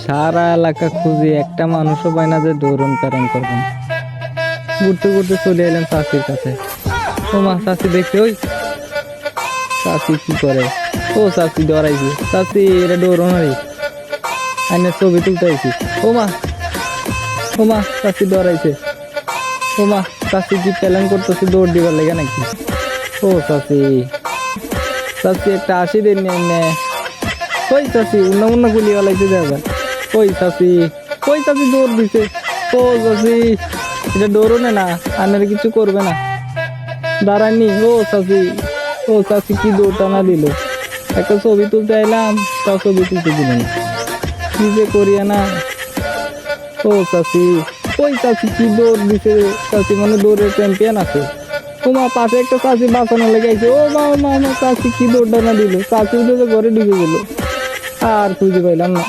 সারা এলাকা খুঁজি, একটা মানুষও পাই না যে দৌড়ন প্যারন করবেন। ঘুরতে ঘুরতে চলে এলাম চাষির কাছে। ও মা, চাষি দেখছে, ওই চাষি কি করে? ও চাষি দৌড়াইছি, চাষি এটা দৌড়নারি আইনে ছবি তুলতে আইছি। ও মা, ও মা, চাষি দৌড়াইছে। ও মা, চাষি কি প্ল্যান করতেছে দৌড় দিবার লেগে নাকি? ও চাষি, চাষি একটা আসি দিন এনে। ওই চাষি উন্না উন্না গুলি ওলাইছে দেখা। ওই চাষি, ওই চাষি দৌড় দিছে। ও চাষি, এটা দৌড়নে না, আনের কিছু করবে না, দাঁড়াননি। ও চাষি, ও চাষি কি দৌড়টা না দিল। একটা ছবি তুলতে আইলাম, তাও ছবি তুলতে দিল না, কি যে করিয়া না। ও চাষি, ওই চাষি কি দৌড় দিছে, চাষি মানে দৌড়ের চ্যাম্পিয়ন আছে। ও মা, পাশে একটা চাষি বাঁচানো লেগেছে। ও মা, ও মা, চাষি কি দৌড়টা না দিল, চাষি উঠে ঘরে ঢুকে গেল, আর খুঁজে পাইলাম না।